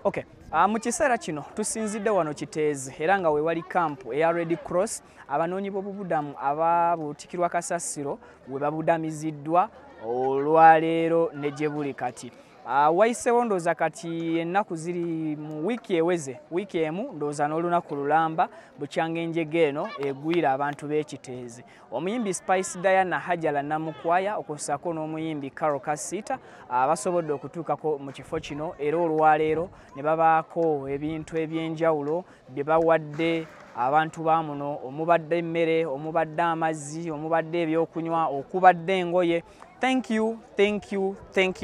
Okay. Mu kiseera kino tusinzidde wano Kiteezi era nga we wali camp eya Red Cross abanoonyi b'obubudamu ababuutikirwa kasasiro we babudamiziddwa olwaleero ne gye buli kati. Wayiseewo ndowooza kati ennaku ziri mu wiiki eweze, wiiki emu ndowooza n'olunaku lulamba bukyanga enjege eno egwira abantu b'Ekiteezi. Omuyimbi Spice Diana Hajala Namukwaya okusako n'omuyimbi Carol Kasita basobodde okutuukako mu kifo kino era olwaleero ne babaako ebintu ebyenjawulo bye bawadde abantu ba muno, omubadde emmere, omubadde amazzi, omubadde ebyokunywa, okubadde engoye. Thank you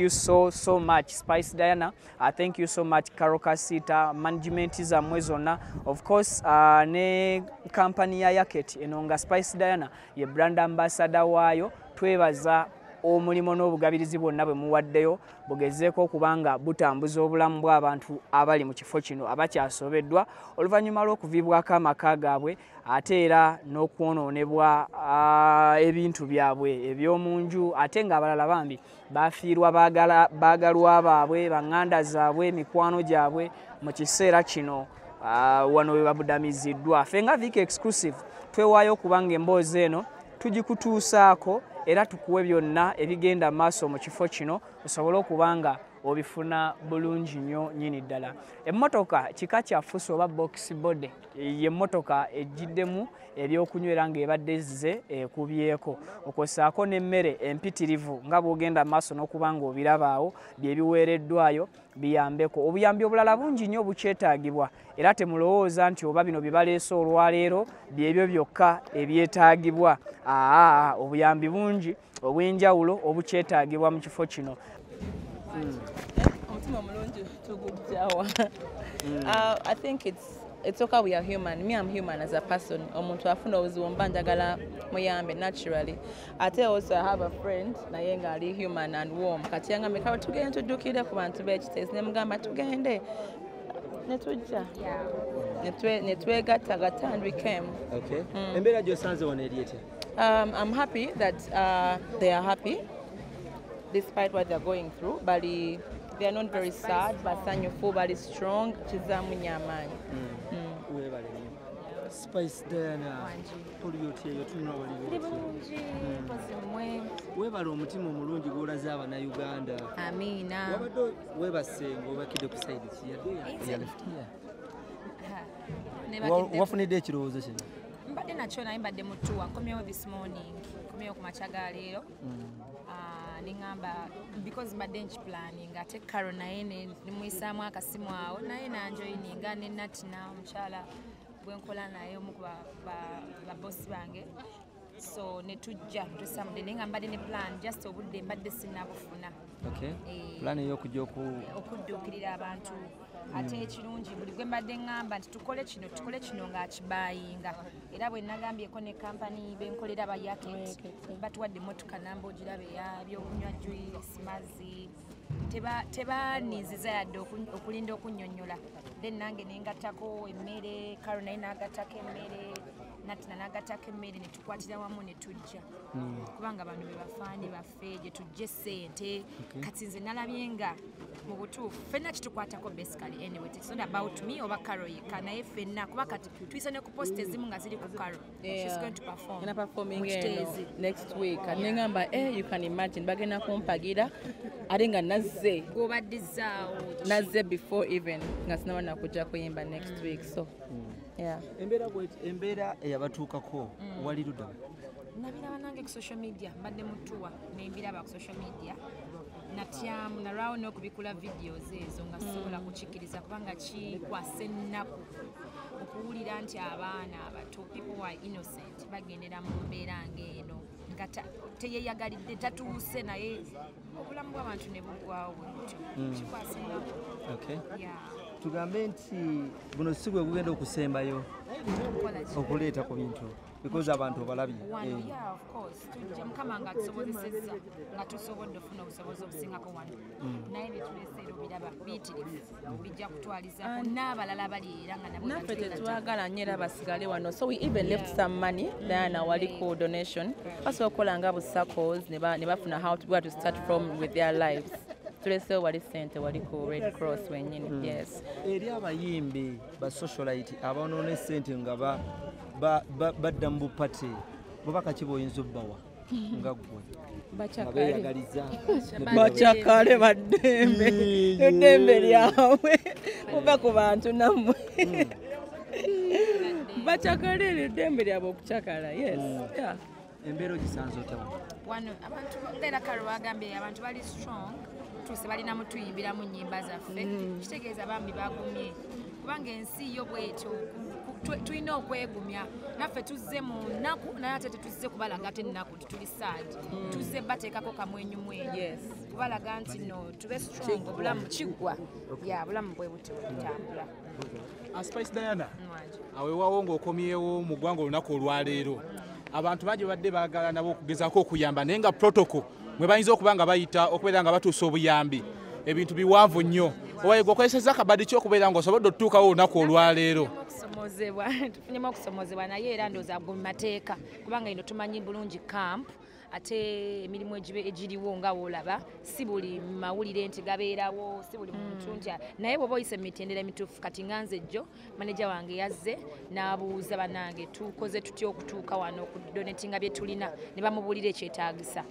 so much Spice Diana. Thank you so much Carol Kasita, management zammwe zonna. Of course ne company ya Yaket enonga Spice Diana ye brand ambassador waayo. Twebaza omulimo n'obugabirizi bwonna bwe muwaddeyo bugezeeko okubanga butambuza obulamu bw'abantu abali mu kifo kino abakyasobeddwa oluvannyuma lw'okuviibwako amaka gaabwe ate era n'okwonoonebwa ebintu byabwe eby'omu nju ate ng'abalala bambi bafiirwa baagalwa baabwe baŋŋanda zaabwe mikwano gyabwe mu kiseera kino wano we babudamiziddwa. Ffe nga Vic Exclusive twewaayo okubanga emboozi eno tugikutuusaako era tukuwe byonna ebigenda maaso mu kifo kino osobole okubanga obifuna bulungi nnyo nnyini ddala. Emmotoka kika kya Fuso oba box body ye mmotoka ejjiddemu ebyokunywera ng'ebadde ezze ekubyeko okwosaako n'emmere empitirivu nga bw'ogenda maaso n'okubanga obirabaawo bye biweereddwayo biyambeko. Obuyambi obulala bungi nnyo bukyetaagibwa era temulowooza nti oba bino bye baleese olwaleero byebyo byokka ebyetaagibwa. Obuyambi bungi obw'enjawulo obukyetaagibwa mu kifo kino. I think it's okay, we are human. Me, I'm human as a person. Omuntu afuna obuzibu njagala muyambe naturally. Ate also I have a friend naye nga ali human and warm. Kati yangambe kawa tugende tuddukire ku bantu b'Ekiteezi ne mugamba tugende ne tujja. Ne twegattagatta and we came. Okay. Embeera gy'osanze wano eri etya? I'm happy that they are happy despite what they're going through, but they are not very sad, but sanyufu, but strong. Chizamu nyamani. Spice Diana, poliyoti yotunula wali bulungi kozimwe webala omutima omulungi gw'olaze Abannayuganda. Amina. Wabadde webasenga obakidde ku side ki wafunidde ekirowoozo kino? Mbadde nakyo naye mbadde mutuwa nkomyewo this morning, nkomyewo ku makyaga leero. Ningamba because mbadde nkiplanning ate Carol naye nimuyisaamu akasimu awo naye nanjoyininga ne Natina omukyala bwenkola naye omu ku babossi bange so ne tujja tusamudde naye nga mbadde ne plan just obudde mbadde sinnabufuna. Okay. Plan ey'okujja okudduukirira abantu ate ekirungi buli gwe mbadde ŋŋamba nti tukole kino ng'akibayinga era bwe nagambyeko ne kampani benkolera ba Yaket batuwadde emmotoka namba ogirabe ebyokunywa juice mazzi tebaniiziza yadde okulinda okunnyonnyola then nange nengattako emmere Carol naye n'agattako emmere Natina n'agattako emmere ne tukwatira wamu ne tujja kubanga bano be bafaani baffe gye tujja ssente kati nze nalabye nga mu butuufu ffenna kitukwatako basically anyway it's not about me oba Carol yekka naye ffenna kuba kati tuyise ne ku post ezimu nga ziri ku Carol. She's going to perform next week and nengamba you can imagine bagenda kumpagira ate nga nazze gobaddizzaawo nazze before even nga sinaba nakujja kuyimba next week so yeah. Embeera eyabatuukako wali ludda nabiraba nange ku social media mbadde mutuwa nembiraba ku social media natyamu nalwawo n'okubikula videos ezo nga sobola kukikkiriza kubanga kikwasa ennaku okuwulira nti abaana abato people were innocent bagendera mu mbeera ng'eno nga teyeyagalidde tatuuse naye obulamu bw'abantu ne bugwawo bwetyo kikwasa ennaku. Tugambe nti buno si bwe bugenda okusembayo okuleeta ku bintu because abantu obalabye. Yeah, of course. Tujja mukama nga tusobozesezza nga tusobodde ofuna obusobozi obusingako wano naye byetuleeseera obiraba biyitirivu bijja kutwaliza n'abalala bali era nga nabo naffe tetwagala nnyo era basigale wano so we even left some money Diana wali ku donation basobola okukola nga bu circles ne bafuna how to start from with their lives tuleseewo wali ssente wali ku Red Cross wennyini. Yes. Eri abayimbi ba socialite abanoona ssente nga badda mu bupate bubaka ki bw'oyinza obbawa nga ggwe Bachakale baddembe eddembe lyabwe kuva ku bantu nammwe bachakale eddembe lyabwe okucakala. Yes. Yeah. Embeera ogisanze otya wano abantu ngera Karo agambye abantu bali strong tuse balina mutuyimbiramu nnyimba zaffe kitegeeza bambi bagumye kubanga ensi yo bwetyo tulina okwegumya naffe tuzze mu nnaku naye ate tetuzze kubalaga ate ennaku tuli sad tuzze bateekako kamwenyumwenyu. Yes. kubalaga nti no tube strong obulamu kiggwa ya bulamu bwe buti butambula. Spice Diana awewawo ng'okomyewo mu ggwanga olunaku olwaleero abantu bangi badde baagala nabo okugezaako okuyamba naye nga protocol mwe bayinza okuba nga bayita okubeera nga batuusa obuyambi ebintu biwanvu nnyo owayiga okozeseza akabadi ki okubeera ng'osobodde otutuukawo olunaku olwaleero. Tufunyemu okusomozebwa naye era ndowooza mu mateeka kubanga ino tumanyi bulungi camp ate emirimu egiriwo nga woolaba si buli mawulire nti gabeerawo si buli muntu nti naye bw'oba oyise mu mitendera emituufu kati nganze jjo maneja wange yazze n'abuuza bannange tukoze tutya okutuuka wano okudonetinga bye tulina ne bamubuulira ekyetaagisa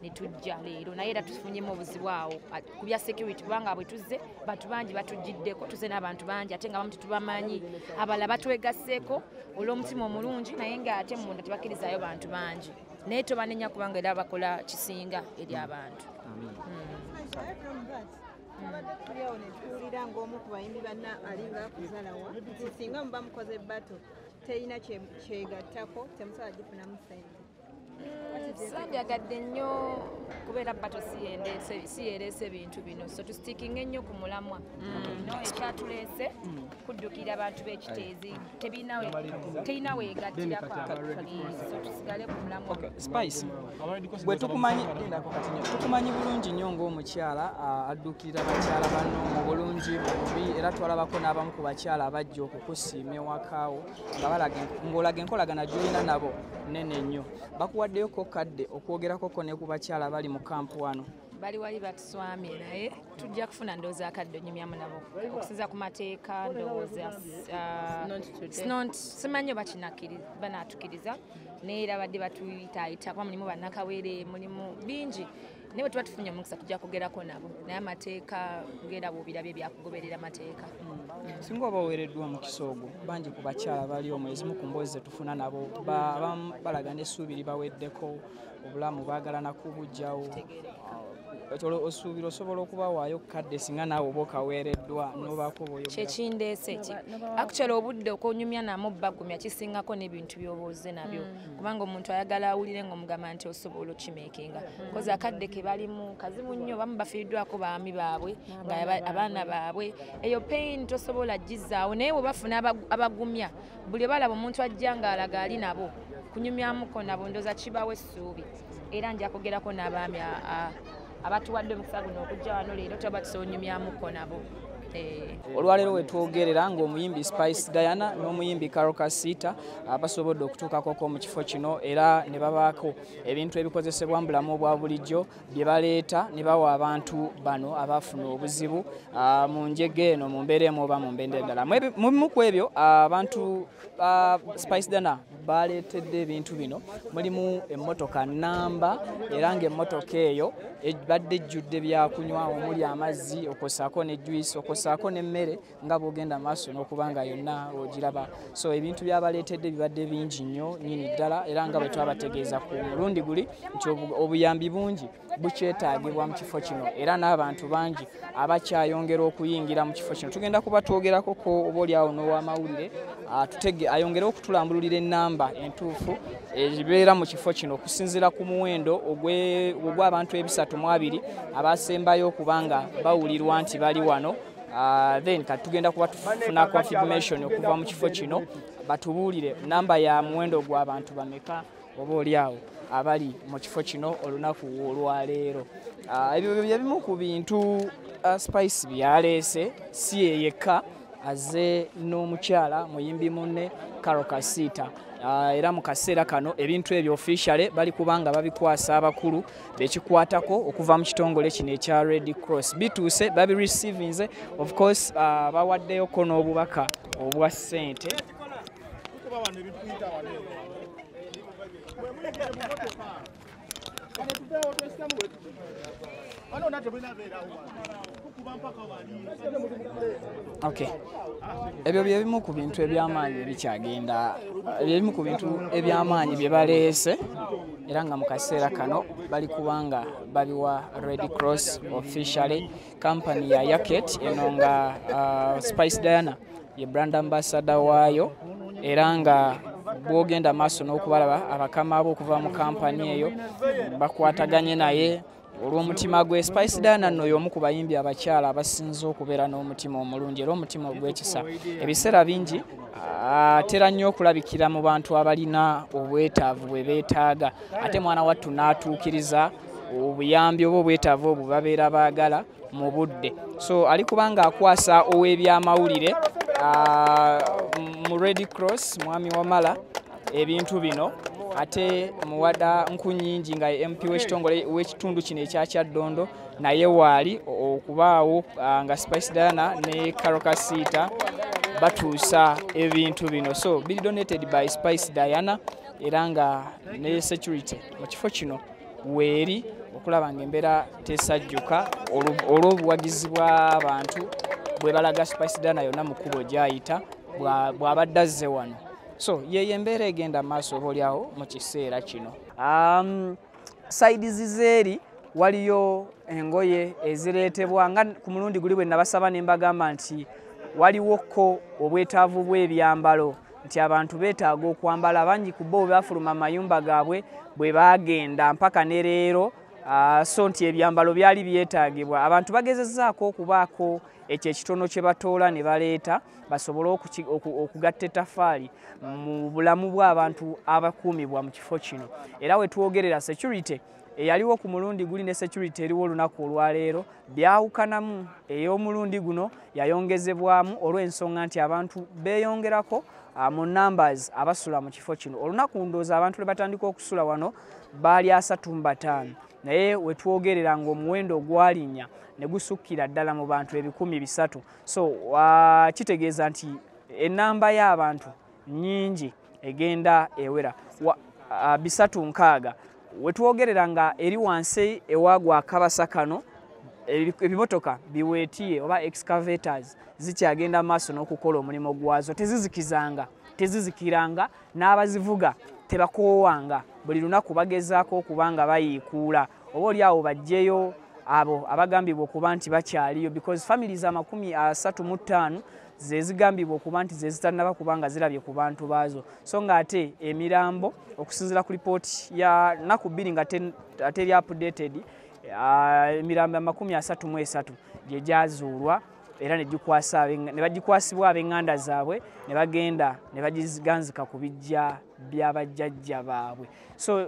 ne tujja leero naye era tufunyemu obuzibu awo ku bya security kubanga bwe tuzze bantu bangi batugiddeko tuzze n'abantu bangi ate nga bamu tetubamanyi abalala batwegasseeko olw'omutima omulungi naye ng'ate munda tebakkirizayo bantu bangi naye tobanenya kubanga era bakola kisinga eri abantu. Tuliawo ne tuwulira ng'omu ku bayimbi banna alinga kuzalawa singa muba mukoze battle terina kyegattako temusobola gifunamu ssente. Sandyagadde nnyo kubeera bato siyereese bintu bino so tusitikinga ennyo ku mulamwa no ekyatuleese kuddukira abantu b'ekiteezi terina weegattirako so tusigale ku mulamwa. Spice bwe tukumanyi bulungi nnyo ng'omukyala addukirira bakyala banno mu bulungi mu bubi era twalabako n'abamu ku bakyala abajja okukusiima ewakaawo ng'olaga enkolagana gy'olina nabo nnene nnyo bakuwaddeyoko kadde okwogerako ne ku bakyala bali mu kampu wano. Bali wali batuswamye naye tujja kufuna ndowooza akadde onyumyamu nabo okusinza ku mateeka ndowooza simanyi oba banaatukiriza naye era badde batuyitaayita kuba mulimu bannakawere mulimu bingi naye bwe tuba tufunye omukisa tujja kugerako nabo naye amateeka ngenda bw'obirabye byakugoberera amateeka. Singa oba oweereddwa omukisa ogwo bangi ku bakyala bali omwezi mu ku mboozi zetufuna nabo abamu balaga n'essuubi libaweddeko obulamu baagala nakubujjawo osuubira osobola okubawaayo kadde singa naawe oba okaweereddwa n'obaako bwoyo kyekindeese eki actually obudde okonyumya namu bagumya kisingako n'ebintu by'obooze nabyo kubanga omuntu ayagala awulire ng'omugamba nti osobola okimeekinga kozi akadde ke balimu kazibu nnyo bamu bafiiriddwako baami baabwe nga abaana baabwe eyo pain tosobola gizaawo naye bwe bafuna abagumya buli balaba omuntu ajja ng'alaga ali nabo kunyumyamuko nabo ndooza kibawo essuubi era nja kwogerako n'abaami abatuwadde omukisa guno okujja wano leero tuba tusoonyumyamuko nabo. Olwaleero wetwogerera ng'omuyimbi Spice Diana n'omuyimbi Carol Kasita basobodde okutuukako mu kifo kino era ne babaako ebintu ebikozesebwa mu bulamu obwa bulijjo bye baleeta ne bawa abantu bano abafuna obuzibu mu njege eno mu mbeera emu oba mu mbeera endala. Mu bimu ku ebyo abantu Spice Diana baleetedde ebintu bino mulimu emmotoka nnamba era ng'emmotoka eyo ebadde ejjudde byakunywa omuli amazzi okosaako ne juice okosaako n'emmere nga bw'ogenda maaso n'okuba nga yonna ogiraba. So ebintu byabaleetedde bibadde bingi nnyo nnyini ddala era nga bwe twabategeeza ku mulundi guli nti obuyambi bungi bukyetaagibwa mu kifo kino era n'abantu bangi abakyayongera okuyingira mu kifo kino. Tugenda kuba twogerako ko oba oliawo n'owamawulire ayongere okutulambululira ennamba entuufu ezibeera mu kifo kino okusinziira ku muwendo ogw'abantu 320 abasembayo okubanga bawulirwa nti bali wano. Then kati tugenda kuba tufuna confirmation okuva mu kifo kino batubuulire namba ya muwendo gw'abantu bameka oba oliawo abali mu kifo kino olunaku olwaleero. Ebyo bye bimu ku bintu Spice byaleese si yekka azze n'omukyala muyimbi munne Carol Kasita. Era mu kaseera kano ebintu ebyo officially bali kubanga babikwasa abakulu bekikwatako okuva mu kitongole kino ekya Red Cross. Bituuse babi receiving of course bawaddeyo ko n'obubaka obwa ssente. Okay. Ebyo byebimu ku bintu ebyamaanyi ebikyagenda ebimu ku bintu ebyamaanyi bye baleese era nga mu kaseera kano bali kubanga babiwa Red Cross officially company ya Yaket eno nga Spice Diana ye brand ambassador waayo era nga bwogenda maaso n'okubalaba abakama abo okuva mu kampani eyo bakwataganye naye olw'omutima gwe. Spice Diana nno y'omu ku bayimbi abakyala abasinze okubeera n'omutima omulungi era omutima ogw'ekisa. Ebiseera bingi atera nnyo okulabikira mu bantu abalina obwetaavu bwe beetaaga ate mwana wattu n'atuukiriza obuyambi oba obwetaavu obwo babeera baagala mu budde. So ali kubanga akwasa ow'ebyamawulire mu Red Cross mwami Wamala ebintu bino ate muwada nkunyingi nga MP w'ekitongole w'ekitundu kino ekya Kyaddondo naye waali okubaawo nga Spice Diana ne Carol Kasita batuusa ebintu bino. So bili donated by Spice Diana era nga ne security mu kifo kino weeri okulaba ng'embeera tesajjuka olw'obuwagizi bw'abantu bwe balaga Spice Diana yonna mu kkubo gy'ayita bw'abadde azze wano. So yeye embeera egenda maaso obaolyawo mu kiseera kino. Side zizeeri waliyo engoye ezireetebwa nga ku mulundi guli bwe nabasaba ne mbagamba nti waliwoko obwetaavu bw'ebyambalo nti abantu beetaaga okwambala bangi ku bo bafuluma amayumba gaabwe bwe baagenda mpaka ne leero so nti ebyambalo byali byetaagibwa. Abantu bagezezzaako okubaako ekyo ekitono kye batoola ne baleeta basobole okugatta ettaffaali mu bulamu bw'abantu abakuumibwa mu kifo kino. Era we twogerera security eyaliwo ku mulundi guli ne security eriwo olunaku olwaleero byawukanamu. Ey'omulundi guno yayongezebwamu olw'ensonga nti abantu beeyongerako mu numbers abasula mu kifo kino. Olunaku ndowooza abantu lwe batandika okusula wano baali 35 naye we twogerera ng'omuwendo ogwalinnya ne gusukkira ddala mu bantu 300,000. So kitegeeza nti ennamba y'abantu nnyingi egenda ewera 360. We twogerera nga eri wansi ewaagwa akabasa kano ebimotoka biweetiye oba excavators zikyagenda maaso n'okukola omulimu gwazo. Tezizikiranga n'abazivuga tebakoowanga. Buli lunaku bagezaako okubanga bayiikuula oba oliawo bajjeyo abo abagambibwa okuba nti bakyaliyo because families 35 ze zigambibwa okuba nti ze zitannaba kubanga zirabye ku bantu baazo. So nga ate emirambo okusinziira ku lipooti ya nnaku 2 nga ate eri updated emirambo 33 gye gyazuulwa era ne bagikwasibwa ab'eŋŋanda zaabwe ne bagenda ne bagiganzika ku bijja by'abajjajja baabwe. So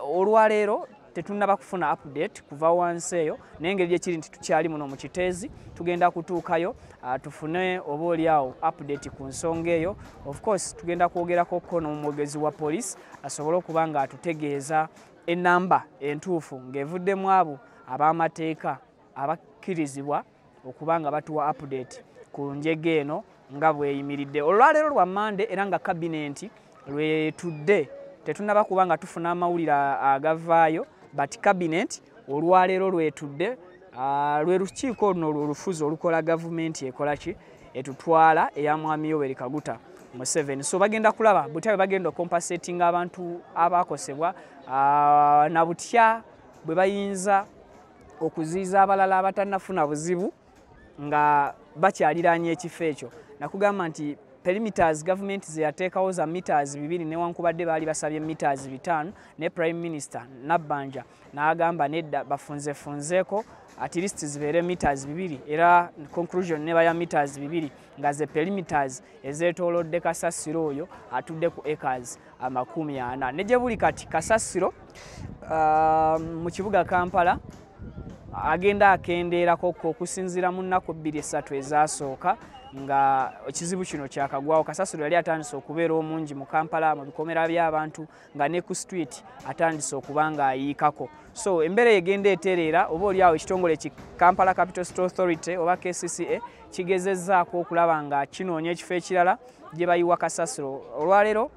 olwaleero tetunnaba kufuna update kuva wansi eyo naye engeri gyekiri nti tukyali muno mu kiteezi tugenda kutuukayo tufune oba oliawo update ku nsonga eyo. Of course tugenda kwogerako ko n'omwogezi wa police asobole okuba nga atutegeeza ennamba entuufu ng'evuddemu abo ab'amateeka abakkirizibwa okuba nga batuwa update ku njege eno nga bweyimiridde. Olwaleero lwa Monday era nga kabinenti lwetudde tetunnaba kuba nga tufuna amawulire agavaayo but cabinet olwaleero lwetudde lwe lukiiko luno lwolufuzi olukola gavumenti ekola ki etutwala eya mwami Yoweri Kaguta Museveni. So bagenda kulaba butya bagenda compensating abantu abakosebwa na butya bwe bayinza okuziiza abalala abatannafuna buzibu nga bakyaliraanye ekifo ekyo. Nakugamba nti perimeters government zeyateekawo za meters 2 newankubadde baali basabye meters 5 ne Prime Minister Nabbanja n'agamba nedda bafunzeeko at least zibeere meters 2 era conclusion neba ya meters 2 nga ze perimeters ezeetoolodde Kasasiro oyo atudde ku acres 40. Ne gye buli kati Kasasiro mu kibuga Kampala agenda akendeerako okusinziira mu nnaku 2-3 ezasooka nga ekizibu kino kyakagwawo. Kasasiro yali atandise okubeera omungi mu Kampala mu bikomera by'abantu nga ne ku street atandise okuba nga ayiikako. So embeera egenda etereera oba oli awo ekitongole ki Kampala Capital City Authority oba KCCA kigezezzaako okulaba nga kinoonya ekifo ekirala gye bayiwa kasasiro. Olwaleero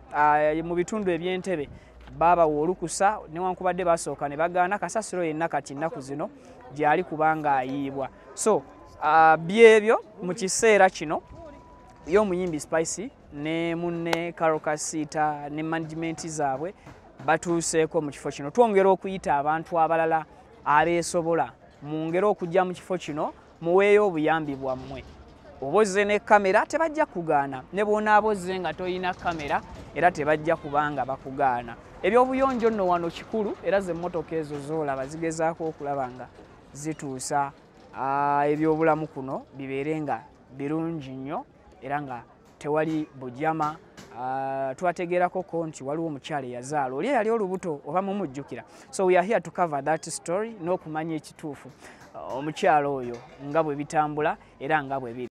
mu bitundu eby'Entebbe babawa olukusa newankubadde basooka ne bagaana kasasiro yenna kati nnaku zino gyali kubanga ayiibwa. So byebyo mu kiseera kino y'omuyimbi Spice ne munne Carol Kasita ne management zaabwe batuuseeko mu kifo kino. Twongera okuyita abantu abalala abeesobola mwongere okujja mu kifo kino muweeyo obuyambi bwammwe. Obozze ne kamera tebajja kugaana, ne bw'onaabozze nga toyina kamera era tebajja kubanga bakugaana. Ebyobuyonjo nno wano kikulu era ze mmotoka ezo zoolaba zigezaako okulaba nga zituusa ebyobulamu kuno bibeere nga birungi nnyo era nga tewali bujama. Twategeerako ko nti waliwo omukyala eyazaala oli yali olubuto oba mumujjukira. So we are here to cover that story n'okumanya ekituufu omukyala oyo nga bwe bitambula era nga bwe biri.